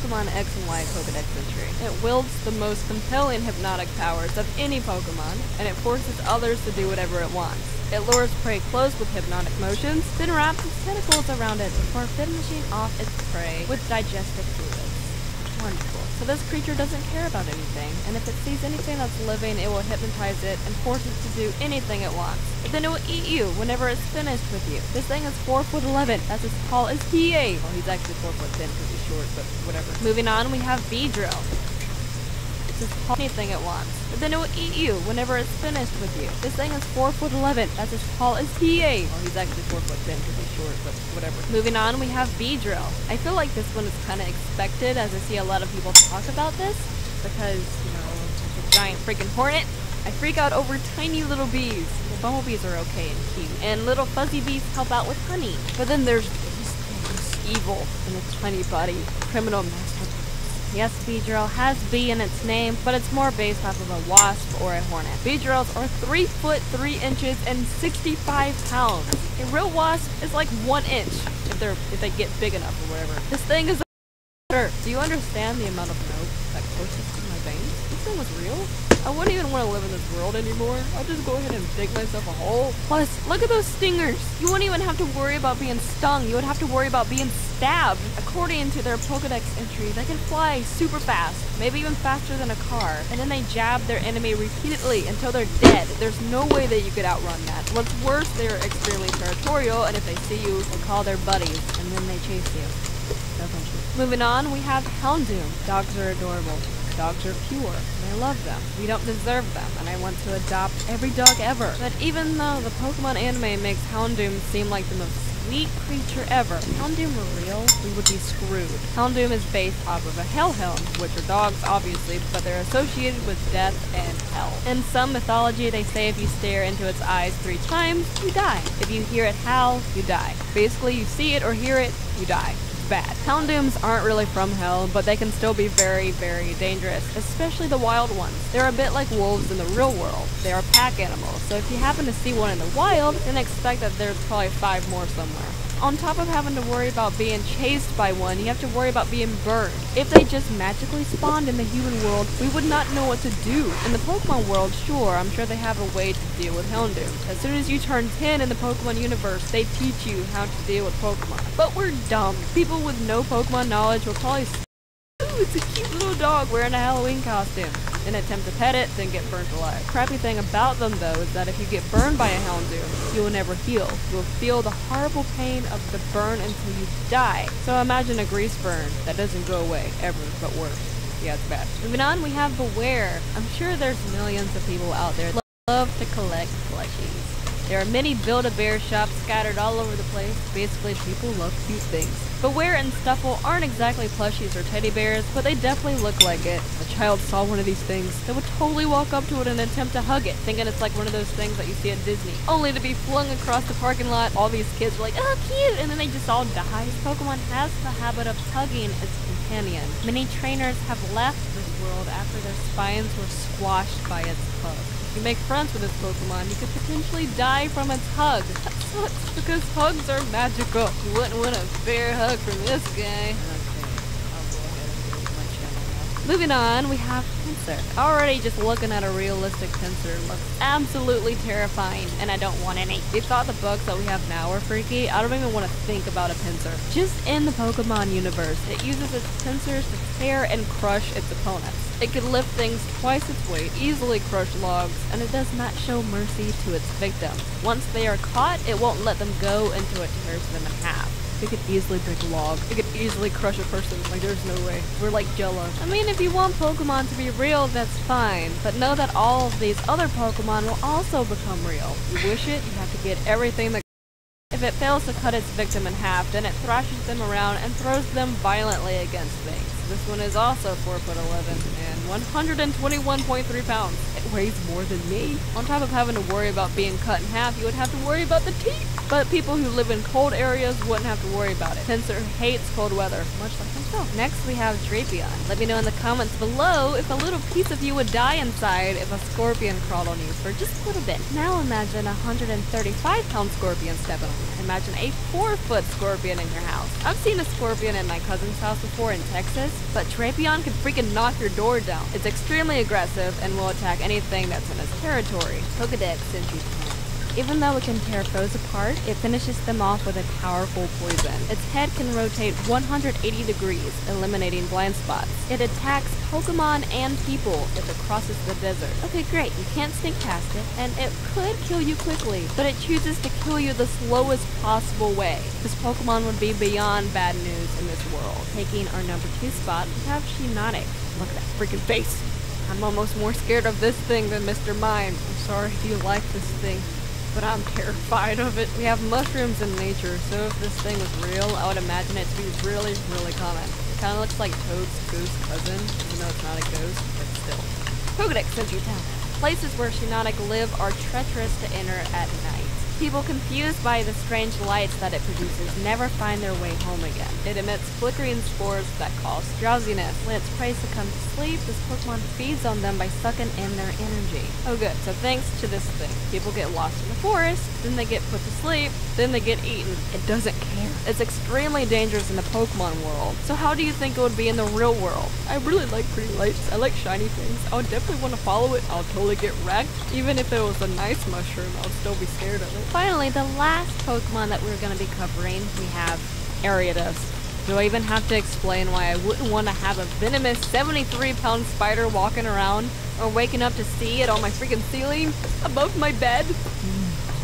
Pokemon X and Y Pokedex entry. It wields the most compelling hypnotic powers of any Pokemon, and it forces others to do whatever it wants. It lures prey close with hypnotic motions, then wraps its tentacles around it before finishing off its prey with digestive fluids. Wonderful. So this creature doesn't care about anything, and if it sees anything that's living, it will hypnotize it and force it to do anything it wants. But then it will eat you whenever it's finished with you. This thing is 4'11". That's as tall as TA. Well, he's actually 4'10" because he's short, but whatever. Moving on, we have Beedrill. It's as tall as anything it wants. But then it will eat you whenever it's finished with you. This thing is 4'11". That's as tall as TA. Well, he's actually 4'10" because he's short, but whatever. Moving on, we have Beedrill. I feel like this one is kind of expected, as I see a lot of people talk about this, because, you know, it's a giant freaking hornet. I freak out over tiny little bees. Well, bumblebees are okay and cute, and little fuzzy bees help out with honey. But then there's these things, evil in its tiny body, criminal masterpiece. Yes, Beedrill has bee in its name, but it's more based off of a wasp or a hornet. Beedrills are 3 foot 3 inches and 65 pounds. A real wasp is like 1 inch if they get big enough or whatever. This thing is a Do you understand the amount of milk that courses through my veins? This thing was real? I wouldn't even want to live in this world anymore. I'll just go ahead and dig myself a hole. Plus, look at those stingers. You wouldn't even have to worry about being stung. You would have to worry about being stabbed. According to their Pokedex entry, they can fly super fast, maybe even faster than a car, and then they jab their enemy repeatedly until they're dead. There's no way that you could outrun that. What's worse, they're extremely territorial, and if they see you, they call their buddies, and then they chase you. Moving on, we have Houndoom. Dogs are adorable. Dogs are pure, and I love them. We don't deserve them, and I want to adopt every dog ever. But even though the Pokemon anime makes Houndoom seem like the most sweet creature ever, if Houndoom were real, we would be screwed. Houndoom is based off of a hellhound, which are dogs obviously, but they're associated with death and hell. In some mythology, they say if you stare into its eyes 3 times, you die. If you hear it howl, you die. Basically, you see it or hear it, you die. Bad. Houndooms aren't really from hell, but they can still be very, very dangerous, especially the wild ones. They're a bit like wolves in the real world. They are pack animals, so if you happen to see one in the wild, then expect that there's probably 5 more somewhere. On top of having to worry about being chased by one, you have to worry about being burned. If they just magically spawned in the human world, we would not know what to do. In the Pokemon world, sure, I'm sure they have a way to deal with Houndoom. As soon as you turn 10 in the Pokemon universe, they teach you how to deal with Pokemon. But we're dumb. People with no Pokemon knowledge will probably say, "Ooh, it's a cute little dog wearing a Halloween costume," then attempt to pet it, then get burnt alive. Crappy thing about them though is that if you get burned by a Houndoom, you will never heal. You will feel the horrible pain of the burn until you die. So imagine a grease burn that doesn't go away ever, but worse. Yeah, it's bad. Moving on, we have Beware. I'm sure there's millions of people out there that love to collect plushies. There are many Build-A-Bear shops scattered all over the place. Basically, people love cute things. Beware and Stuffle aren't exactly plushies or teddy bears, but they definitely look like it. If a child saw one of these things, they would totally walk up to it and attempt to hug it, thinking it's like one of those things that you see at Disney, only to be flung across the parking lot. All these kids are like, "Oh, cute," and then they just all die. Pokemon has the habit of hugging its companion. Many trainers have left this world after their spines were squashed by its hug. If you make friends with this Pokemon, you could potentially die from its hug. That sucks, because hugs are magical. You wouldn't want a fair hug from this guy. Okay, I'll go ahead and delete my channel now. Moving on, we have Pinsir. Already just looking at a realistic Pinsir looks absolutely terrifying, and I don't want any. If you thought the bugs that we have now are freaky, I don't even want to think about a Pinsir. Just in the Pokemon universe, it uses its pincers to tear and crush its opponents. It can lift things twice its weight, easily crush logs, and it does not show mercy to its victims. Once they are caught, it won't let them go until it tears them in half. It could easily break a log. It could easily crush a person. Like, there's no way. We're like Jello. I mean, if you want Pokemon to be real, that's fine. But know that all of these other Pokemon will also become real. You wish it, you have to get everything that... If it fails to cut its victim in half, then it thrashes them around and throws them violently against things. This one is also 4'11" and 121.3 pounds. It weighs more than me. On top of having to worry about being cut in half, you would have to worry about the teeth. but people who live in cold areas wouldn't have to worry about it. Pincer hates cold weather, much like himself. Next we have Drapion. Let me know in the comments below if a little piece of you would die inside if a scorpion crawled on you for just a little bit. Now imagine a 135-pound scorpion stepping on you. Imagine a 4-foot scorpion in your house. I've seen a scorpion in my cousin's house before in Texas, but Drapion can freaking knock your door down. It's extremely aggressive and will attack anything that's in its territory. Pokedex sends you 10. Even though it can tear foes apart, it finishes them off with a powerful poison. Its head can rotate 180 degrees, eliminating blind spots. It attacks Pokemon and people if it crosses the desert. Okay, great, you can't sneak past it, and it could kill you quickly, but it chooses to kill you the slowest possible way. This Pokemon would be beyond bad news in this world. Taking our number 2 spot, we have Shiinotic. Look at that freaking face. I'm almost more scared of this thing than Mr. Mime. I'm sorry if you like this thing, but I'm terrified of it. We have mushrooms in nature, so if this thing was real, I would imagine it to be really, really common. It kind of looks like Toad's ghost cousin, even though it's not a ghost, but still. Pokedex sends you 10. Places where Shiinotic live are treacherous to enter at night. People confused by the strange lights that it produces never find their way home again. It emits flickering spores that cause drowsiness. When its prey succumbs to sleep, this Pokemon feeds on them by sucking in their energy. Oh good, so thanks to this thing, people get lost in the forest, then they get put to sleep, then they get eaten. It doesn't care. It's extremely dangerous in the Pokemon world. So how do you think it would be in the real world? I really like pretty lights. I like shiny things. I would definitely want to follow it. I'll totally get wrecked. Even if it was a nice mushroom, I would still be scared of it. Finally, the last Pokemon that we're going to be covering, we have Ariados. Do I even have to explain why I wouldn't want to have a venomous 73-pound spider walking around or waking up to see it on my freaking ceiling above my bed?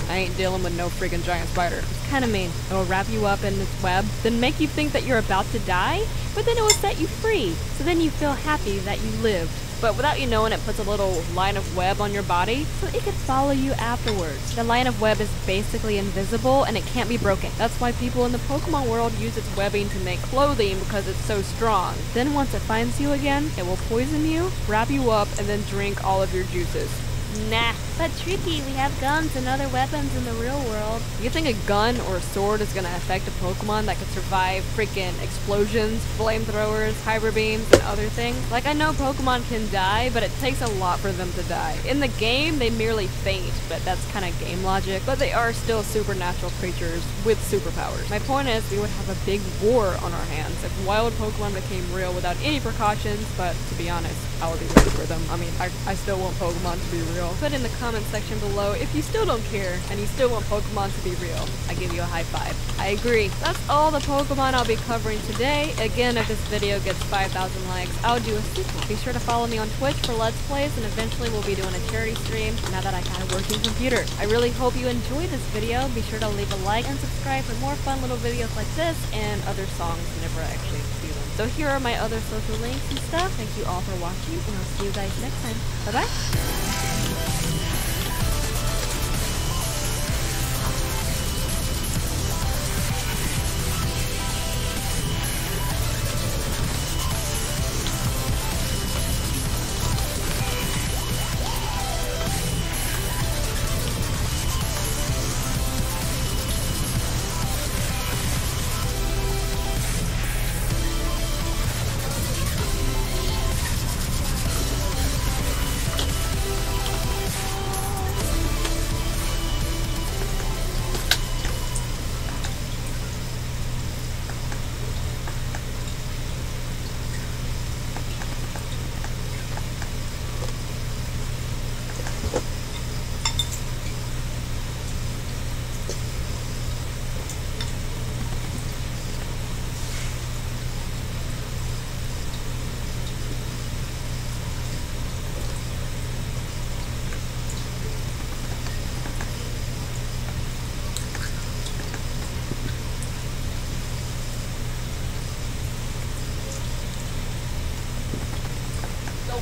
I ain't dealing with no freaking giant spider. It's kind of mean. It will wrap you up in its web, then make you think that you're about to die, but then it will set you free. So then you feel happy that you lived. But without you knowing, it puts a little line of web on your body, so it could follow you afterwards. The line of web is basically invisible, and it can't be broken. That's why people in the Pokemon world use its webbing to make clothing, because it's so strong. Then once it finds you again, it will poison you, wrap you up, and then drink all of your juices. Nah, but tricky, we have guns and other weapons in the real world. You think a gun or a sword is gonna affect a Pokemon that could survive freaking explosions, flamethrowers, hyper beams, and other things? Like, I know Pokemon can die, but it takes a lot for them to die. In the game, they merely faint, but that's kind of game logic. But they are still supernatural creatures with superpowers. My point is, we would have a big war on our hands if wild Pokemon became real without any precautions, but to be honest, I would be ready for them. I mean, I still want Pokemon to be real. Put in the comment section below if you still don't care and you still want Pokemon to be real. I give you a high five. I agree. That's all the Pokemon I'll be covering today. Again, if this video gets 5,000 likes, I'll do a sequel. Be sure to follow me on Twitch for Let's Plays, and eventually we'll be doing a charity stream now that I got a working computer. I really hope you enjoyed this video. Be sure to leave a like and subscribe for more fun little videos like this and other songs whenever I actually do them. So here are my other social links and stuff. Thank you all for watching, and I'll see you guys next time. Bye-bye.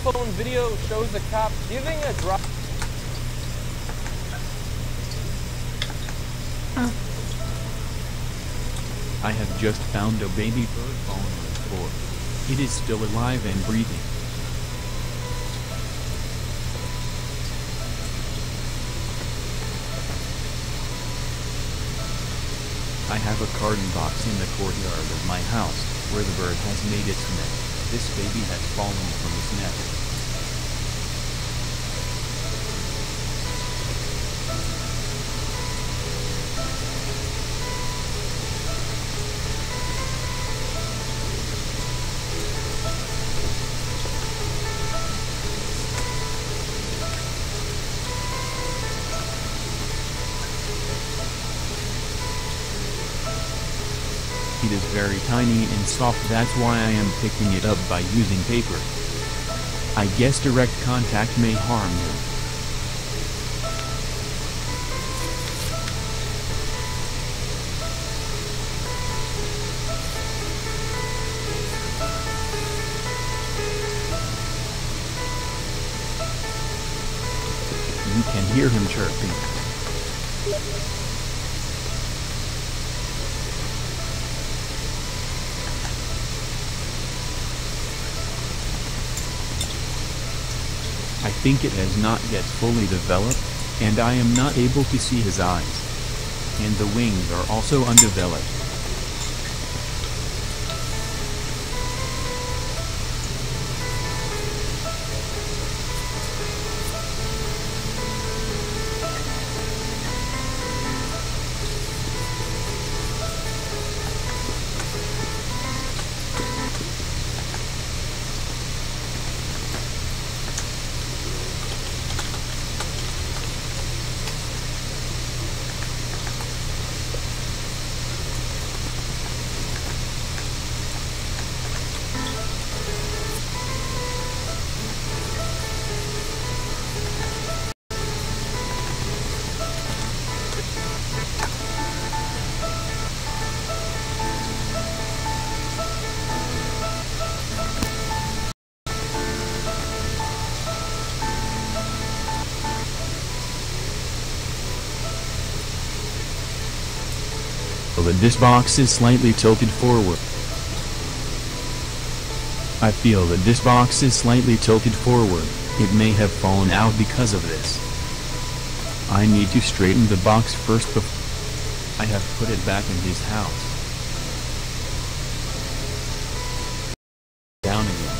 Phone video shows a cop giving a drop. I have just found a baby bird bone on the floor. It is still alive and breathing. I have a carton box in the courtyard of my house, where the bird has made its nest. This baby has fallen from its nest. It is very tiny and soft, that's why I am picking it up by using paper. I guess direct contact may harm him. You can hear him chirping. I think it has not yet fully developed, and I am not able to see his eyes. And the wings are also undeveloped. This box is slightly tilted forward. I feel that this box is slightly tilted forward. It may have fallen out because of this. I need to straighten the box first before I have put it back in his house. Down again.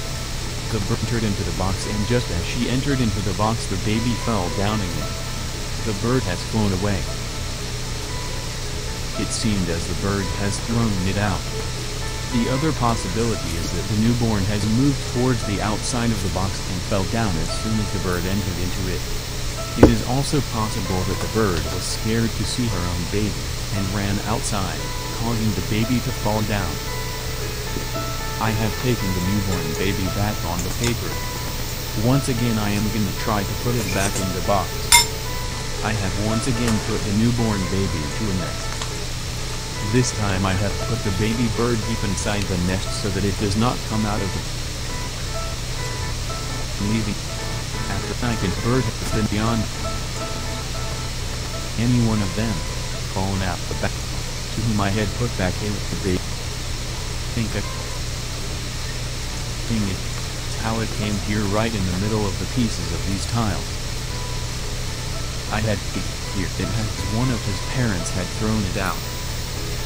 The bird entered into the box, and just as she entered into the box, the baby fell down again. The bird has flown away. It seemed as the bird has thrown it out. The other possibility is that the newborn has moved towards the outside of the box and fell down as soon as the bird entered into it. It is also possible that the bird was scared to see her own baby, and ran outside, causing the baby to fall down. I have taken the newborn baby back on the paper. Once again I am gonna try to put it back in the box. I have once again put the newborn baby into a nest. This time I have put the baby bird deep inside the nest so that it does not come out of the leaving. After I can bird has been beyond any one of them, fallen out the back, to whom I had put back in the baby. Think it how it came here right in the middle of the pieces of these tiles. I had here it has one of his parents had thrown it out.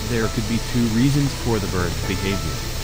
There could be two reasons for the bird's behavior.